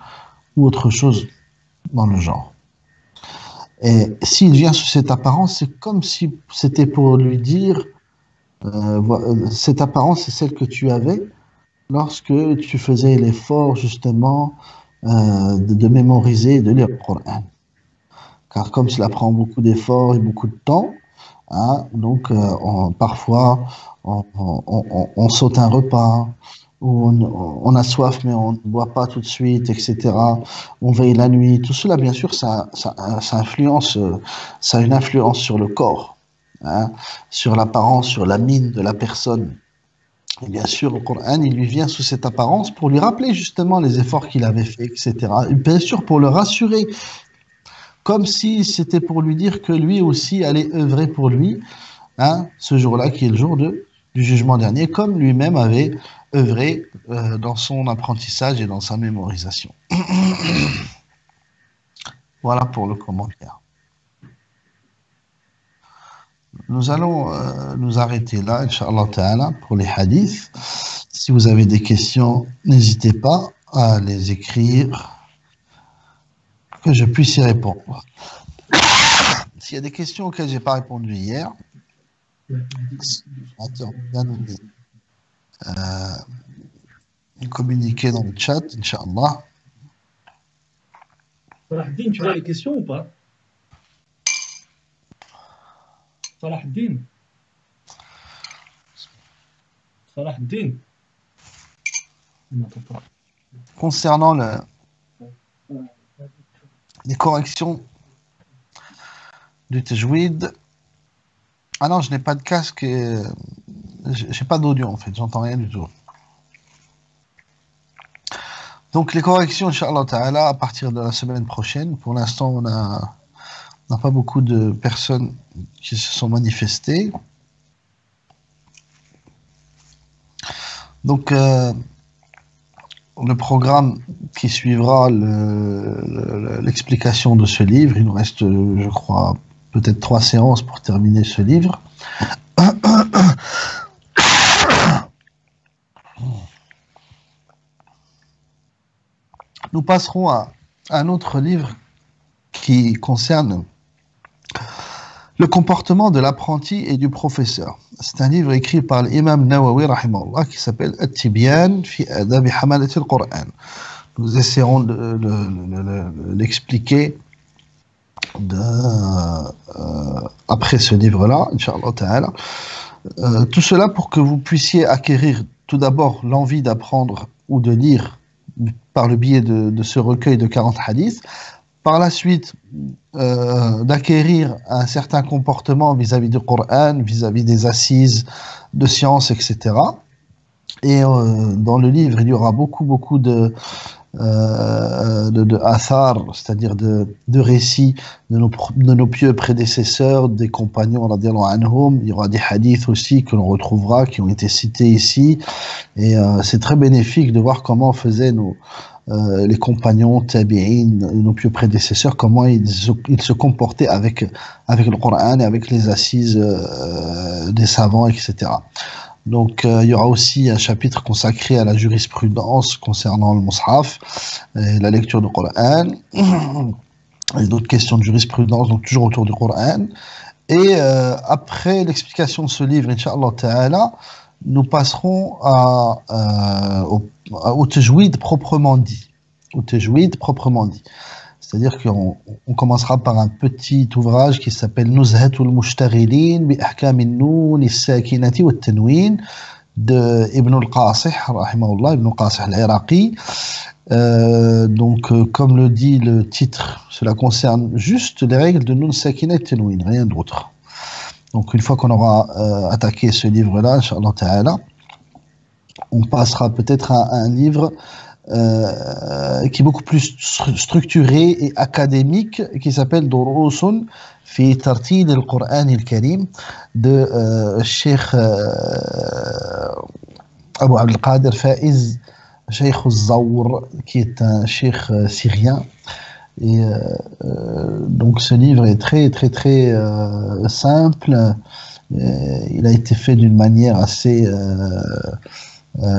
ou autre chose dans le genre. Et s'il vient sous cette apparence, c'est comme si c'était pour lui dire cette apparence c'est celle que tu avais lorsque tu faisais l'effort justement de mémoriser et de lire le Coran. Car comme cela prend beaucoup d'efforts et beaucoup de temps, hein, donc parfois on saute un repas, où on a soif mais on ne boit pas tout de suite, etc. On veille la nuit. Tout cela, bien sûr, ça influence, ça a une influence sur le corps, hein, sur l'apparence, sur la mine de la personne. Et bien sûr, le Coran, il lui vient sous cette apparence pour lui rappeler justement les efforts qu'il avait fait, etc. Et bien sûr, pour le rassurer, comme si c'était pour lui dire que lui aussi allait œuvrer pour lui, hein, ce jour-là qui est le jour du jugement dernier, comme lui-même avait œuvré dans son apprentissage et dans sa mémorisation. Voilà pour le commentaire. Nous allons nous arrêter là, Inch'Allah Ta'ala, pour les hadiths. Si vous avez des questions, n'hésitez pas à les écrire, que je puisse y répondre. S'il y a des questions auxquelles je n'ai pas répondu hier, attends, bien noté. Communiquer dans le chat, Inch'Allah. Salahuddin, tu vois les questions ou pas? Salahuddin. Salahuddin. Il m'entend pas. Concernant les corrections du tajwid, ah non, je n'ai pas de casque et j'ai pas d'audio en fait, j'entends rien du tout. Donc les corrections, Inch'Allah Ta'ala, à partir de la semaine prochaine. Pour l'instant, on n'a pas beaucoup de personnes qui se sont manifestées. Donc le programme qui suivra l'explication de ce livre, il nous reste, je crois, peut-être 3 séances pour terminer ce livre. Nous passerons à un autre livre qui concerne le comportement de l'apprenti et du professeur. C'est un livre écrit par l'imam Nawawi rahimahullah qui s'appelle At-Tibyan fi adab hamalat al-Qur'an. Nous essaierons de l'expliquer après ce livre-là, Inch'Allah Ta'ala. Tout cela pour que vous puissiez acquérir tout d'abord l'envie d'apprendre ou de lire par le biais de ce recueil de 40 hadiths, par la suite d'acquérir un certain comportement vis-à-vis du Coran, vis-à-vis des assises de sciences, etc. Et dans le livre, il y aura beaucoup de athar, c'est-à-dire de récits de nos pieux prédécesseurs, des compagnons radiallahu anhum. Il y aura des hadiths aussi que l'on retrouvera, qui ont été cités ici. Et c'est très bénéfique de voir comment faisaient les compagnons, tabi'in, nos pieux prédécesseurs, comment ils se comportaient avec le Coran et avec les assises des savants, etc. Donc, il y aura aussi un chapitre consacré à la jurisprudence concernant le Mus'haf, et la lecture du Coran, et d'autres questions de jurisprudence, donc toujours autour du Coran. Et après l'explication de ce livre, Inch'Allah Ta'ala, nous passerons au tajwid proprement dit. Au tajwid proprement dit. C'est-à-dire qu'on commencera par un petit ouvrage qui s'appelle Nuzhatul Mushtaghilin bi Ahkam an-Nun as-Sakinati wa at-Tanwin de Ibn al-Qasih, rahimahullah, Ibn al-Qasih al-Iraqi. Donc, comme le dit le titre, cela concerne juste les règles de Nun Sakina et Tanwin, rien d'autre. Donc, une fois qu'on aura attaqué ce livre-là, Inch'Allah Ta'ala, on passera peut-être à un livre qui est beaucoup plus structuré et académique, qui s'appelle Durusun fi Tartil al-Qur'an al-Karim de Cheikh Abu Abd al-Qadir Faiz Cheikh al-Zawr, qui est un cheikh syrien. Et donc ce livre est très simple. Il a été fait d'une manière assez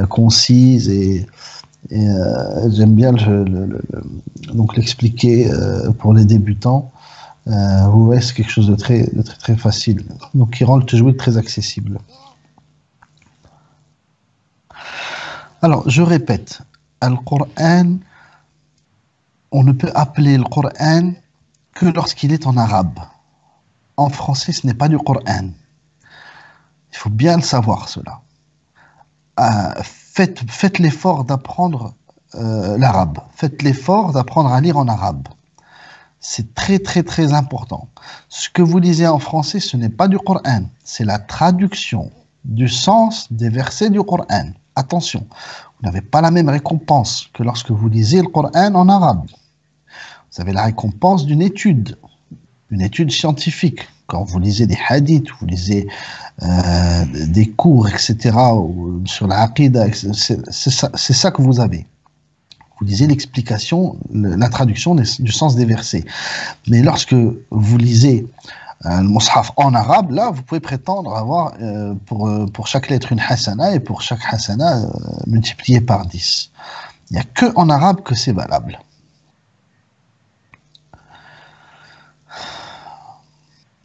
concise et j'aime bien donc l'expliquer pour les débutants. Vous voyez, c'est quelque chose de très facile. Donc qui rend le tajwid très accessible. Alors, je répète, Al-Qur'an, on ne peut appeler le Coran que lorsqu'il est en arabe. En français, ce n'est pas du Coran. Il faut bien le savoir, cela. faites l'effort d'apprendre l'arabe. Faites l'effort d'apprendre à lire en arabe. C'est très très très important. Ce que vous lisez en français, ce n'est pas du Coran, c'est la traduction du sens des versets du Coran. Attention, vous n'avez pas la même récompense que lorsque vous lisez le Coran en arabe. Vous avez la récompense d'une étude scientifique. Quand vous lisez des hadiths, vous lisez des cours, etc., sur la aqidah, c'est ça que vous avez. Vous lisez l'explication, la traduction du sens des versets. Mais lorsque vous lisez le mushaf en arabe, là, vous pouvez prétendre avoir pour chaque lettre une hasana et pour chaque hasana multiplié par 10. Il n'y a que en arabe que c'est valable.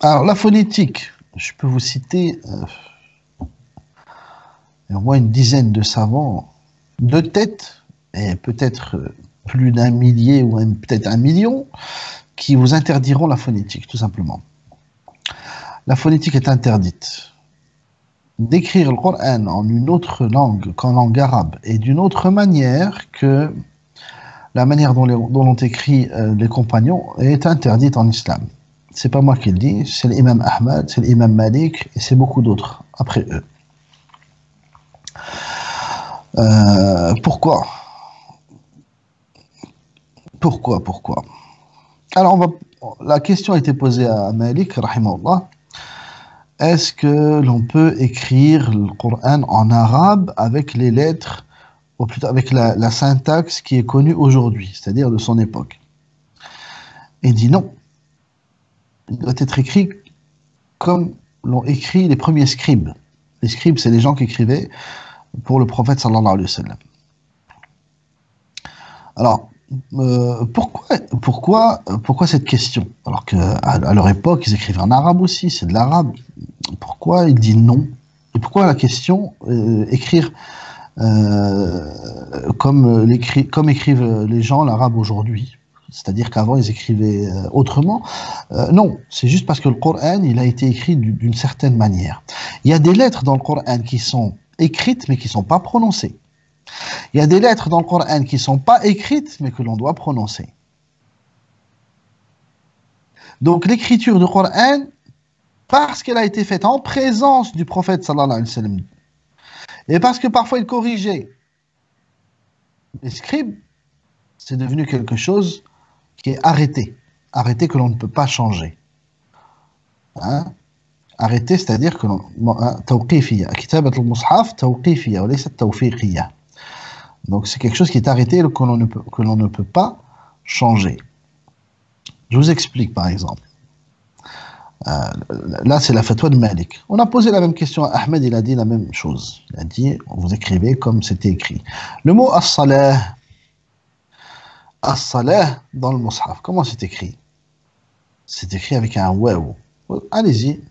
Alors, la phonétique, je peux vous citer au moins une dizaine de savants de tête, et peut-être plus d'un millier ou peut-être 1 million, qui vous interdiront la phonétique, tout simplement. La phonétique est interdite. D'écrire le Coran en une autre langue qu'en langue arabe et d'une autre manière que la manière dont l'ont écrit les compagnons est interdite en islam. C'est pas moi qui le dis, c'est l'imam Ahmad, c'est l'imam Malik et c'est beaucoup d'autres après eux. Pourquoi ? Alors, la question a été posée à Malik, rahimahullah. Est-ce que l'on peut écrire le Coran en arabe avec les lettres, ou plutôt avec la syntaxe qui est connue aujourd'hui, c'est-à-dire de son époque? Il dit non. Il doit être écrit comme l'ont écrit les premiers scribes. Les scribes, c'est les gens qui écrivaient pour le prophète sallallahu alayhi wa sallam. Alors, pourquoi cette question? Alors qu'à leur époque, ils écrivaient en arabe aussi, c'est de l'arabe. Pourquoi il dit non? Et pourquoi la question écrire comme écrivent les gens l'arabe aujourd'hui? C'est-à-dire qu'avant, ils écrivaient autrement. Non, c'est juste parce que le Coran, il a été écrit d'une certaine manière. Il y a des lettres dans le Coran qui sont écrites, mais qui ne sont pas prononcées. Il y a des lettres dans le Coran qui ne sont pas écrites, mais que l'on doit prononcer. Donc, l'écriture du Coran, parce qu'elle a été faite en présence du prophète, sallallahu alayhi wa sallam, et parce que parfois il corrigeait les scribes, c'est devenu quelque chose qui est arrêté que l'on ne peut pas changer. Hein? Arrêté, c'est-à-dire que tawqifiyya, kitabat al-mushaf tawqifiyya wa laysa tawfiqiyya. Donc c'est quelque chose qui est arrêté que l'on ne peut pas changer. Je vous explique par exemple. Là c'est la fatwa de Malik. On a posé la même question à Ahmed, il a dit la même chose. Il a dit, vous écrivez comme c'était écrit. Le mot as-salah, as-salah dans le mushaf, comment c'est écrit? C'est écrit avec un waw. Allez-y,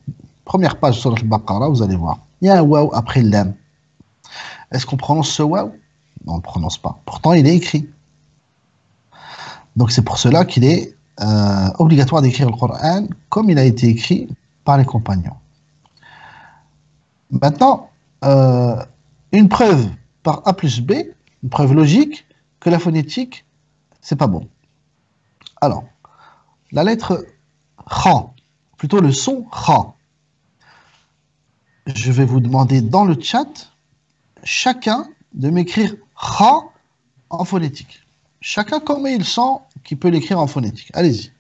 première page sur al-Baqarah, vous allez voir. Il y a un waw après l'am. Est-ce qu'on prononce ce waw? Non, on ne le prononce pas. Pourtant, il est écrit. Donc c'est pour cela qu'il est obligatoire d'écrire le Coran comme il a été écrit par les compagnons. Maintenant, une preuve par A plus B, une preuve logique que la phonétique, c'est pas bon. Alors, la lettre Kha, plutôt le son Kha. Je vais vous demander dans le chat, chacun de m'écrire Kha en phonétique. Chacun comme il sent qu'il peut l'écrire en phonétique. Allez-y.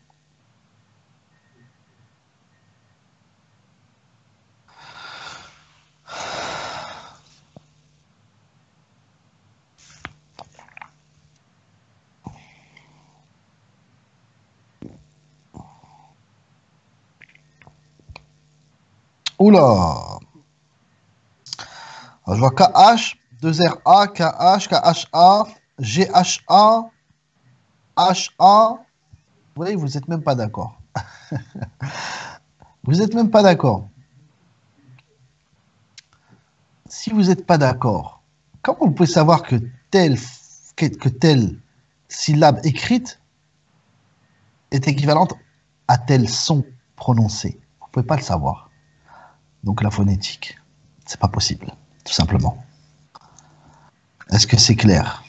Oula. Alors, je vois KH, 2RA, KH, KHA, GHA, HA. Vous voyez, vous n'êtes même pas d'accord. Vous n'êtes même pas d'accord. Si vous n'êtes pas d'accord, comment vous pouvez savoir que telle syllabe écrite est équivalente à tel son prononcé? Vous ne pouvez pas le savoir. Donc la phonétique, c'est pas possible, tout simplement. Est-ce que c'est clair?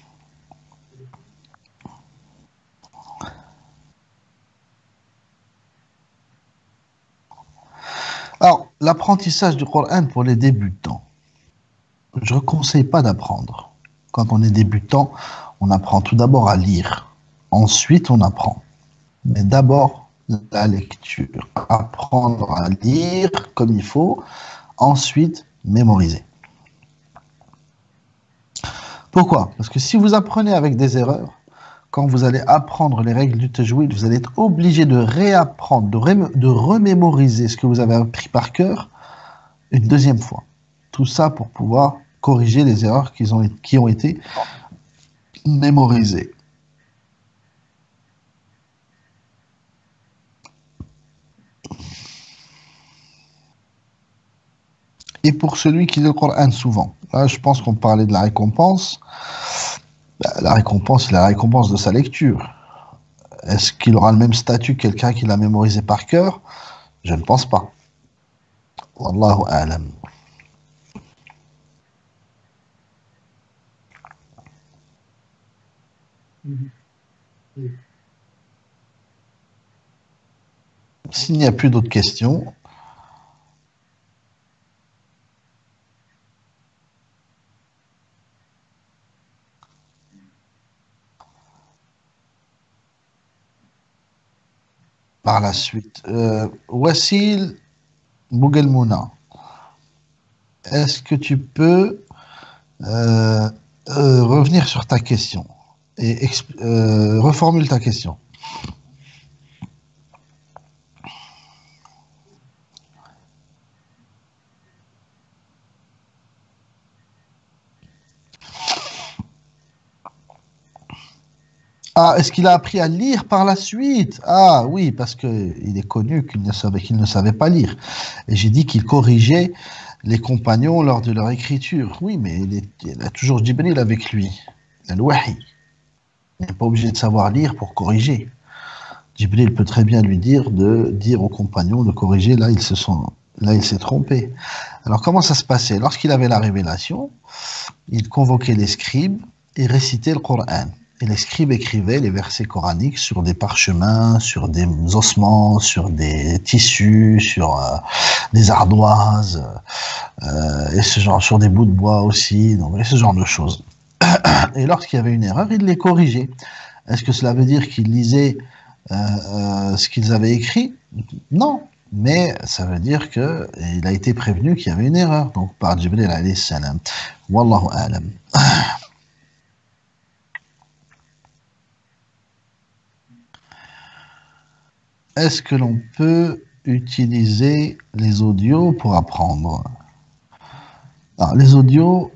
Alors, l'apprentissage du Coran pour les débutants, je ne conseille pas d'apprendre. Quand on est débutant, on apprend tout d'abord à lire. Ensuite, on apprend. Mais d'abord, la lecture. Apprendre à lire comme il faut. Ensuite, mémoriser. Pourquoi? Parce que si vous apprenez avec des erreurs, quand vous allez apprendre les règles du tajwid, vous allez être obligé de réapprendre, de remémoriser ce que vous avez appris par cœur une deuxième fois. Tout ça pour pouvoir corriger les erreurs qui ont été mémorisées. Et pour celui qui lit le Coran souvent, là je pense qu'on parlait de la récompense. La récompense, c'est la récompense de sa lecture. Est-ce qu'il aura le même statut que quelqu'un qui l'a mémorisé par cœur? Je ne pense pas. Wallahu a'lam. S'il n'y a plus d'autres questions, par la suite, Wassil Bougelmouna, est-ce que tu peux revenir sur ta question et reformule ta question? Ah, est-ce qu'il a appris à lire par la suite? Ah oui, parce qu'il est connu qu'il ne savait pas lire. Et j'ai dit qu'il corrigeait les compagnons lors de leur écriture. Oui, mais il a toujours Jibril avec lui. Al-Wahi. Il n'est pas obligé de savoir lire pour corriger. Jibril peut très bien lui dire de dire aux compagnons de corriger. Là, il s'est trompé. Alors, comment ça se passait? Lorsqu'il avait la révélation, il convoquait les scribes et récitait le Coran. Et les scribes écrivaient les versets coraniques sur des parchemins, sur des ossements, sur des tissus, sur des ardoises, et sur des bouts de bois aussi, donc, et ce genre de choses. Et lorsqu'il y avait une erreur, il les corrigeait. Est-ce que cela veut dire qu'il lisait ce qu'ils avaient écrit? Non, mais ça veut dire qu'il a été prévenu qu'il y avait une erreur, donc par Jibril alayhi salam. Wallahu a'lam. Est-ce que l'on peut utiliser les audios pour apprendre? Alors, les audios,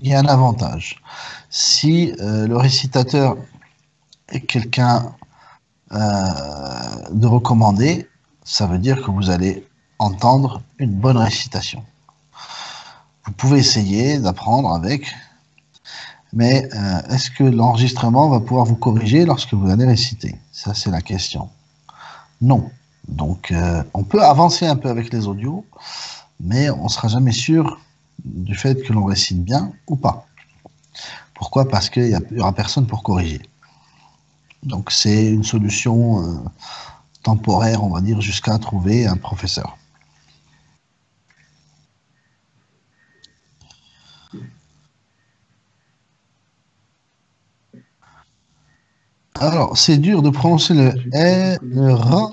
il y a un avantage. Si le récitateur est quelqu'un de recommandé, ça veut dire que vous allez entendre une bonne récitation. Vous pouvez essayer d'apprendre avec, mais est-ce que l'enregistrement va pouvoir vous corriger lorsque vous allez réciter? Ça, c'est la question. Non. Donc, on peut avancer un peu avec les audios, mais on ne sera jamais sûr du fait que l'on récite bien ou pas. Pourquoi? Parce qu'il n'y aura personne pour corriger. Donc, c'est une solution temporaire, on va dire, jusqu'à trouver un professeur. Alors, c'est dur de prononcer le R, le R.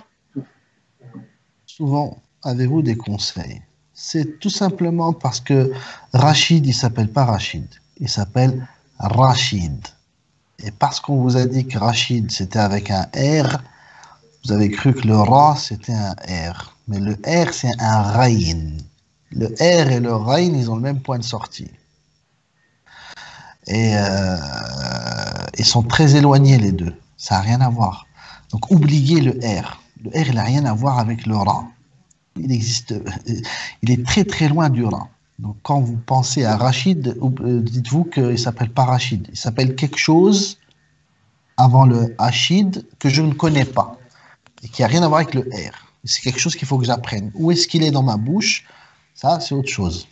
Souvent, avez-vous des conseils? C'est tout simplement parce que Rachid, il s'appelle pas Rachid, il s'appelle Rachid. Et parce qu'on vous a dit que Rachid, c'était avec un R, vous avez cru que le Ra, c'était un R. Mais le R, c'est un Raïn. Le R et le Raïn, ils ont le même point de sortie. Et ils sont très éloignés, les deux. Ça n'a rien à voir. Donc, oubliez le R. Le R, il n'a rien à voir avec le Ra. Il est très très loin du Ra. Donc quand vous pensez à Rachid, dites-vous qu'il ne s'appelle pas Rachid. Il s'appelle quelque chose avant le Hachid que je ne connais pas et qui n'a rien à voir avec le R. C'est quelque chose qu'il faut que j'apprenne. Où est-ce qu'il est dans ma bouche? Ça, c'est autre chose.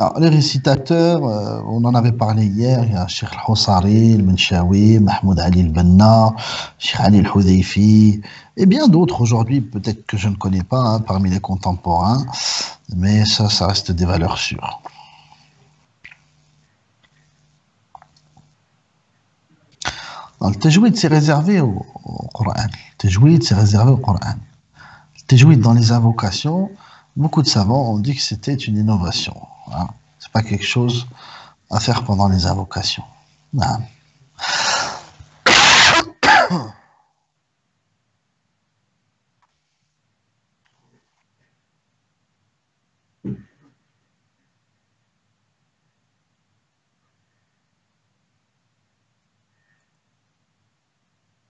Alors, les récitateurs, on en avait parlé hier, il y a Cheikh Al-Houssari, Al-Menshawi, Mahmoud Ali Al-Banna, Cheikh Ali Al-Hudayfi, et bien d'autres aujourd'hui, peut-être que je ne connais pas hein, parmi les contemporains, mais ça reste des valeurs sûres. Le tajwid, c'est réservé au Coran. Le tajwid, c'est réservé au Coran. Le tajwid dans les invocations, beaucoup de savants ont dit que c'était une innovation. Hein. C'est pas quelque chose à faire pendant les invocations. Non.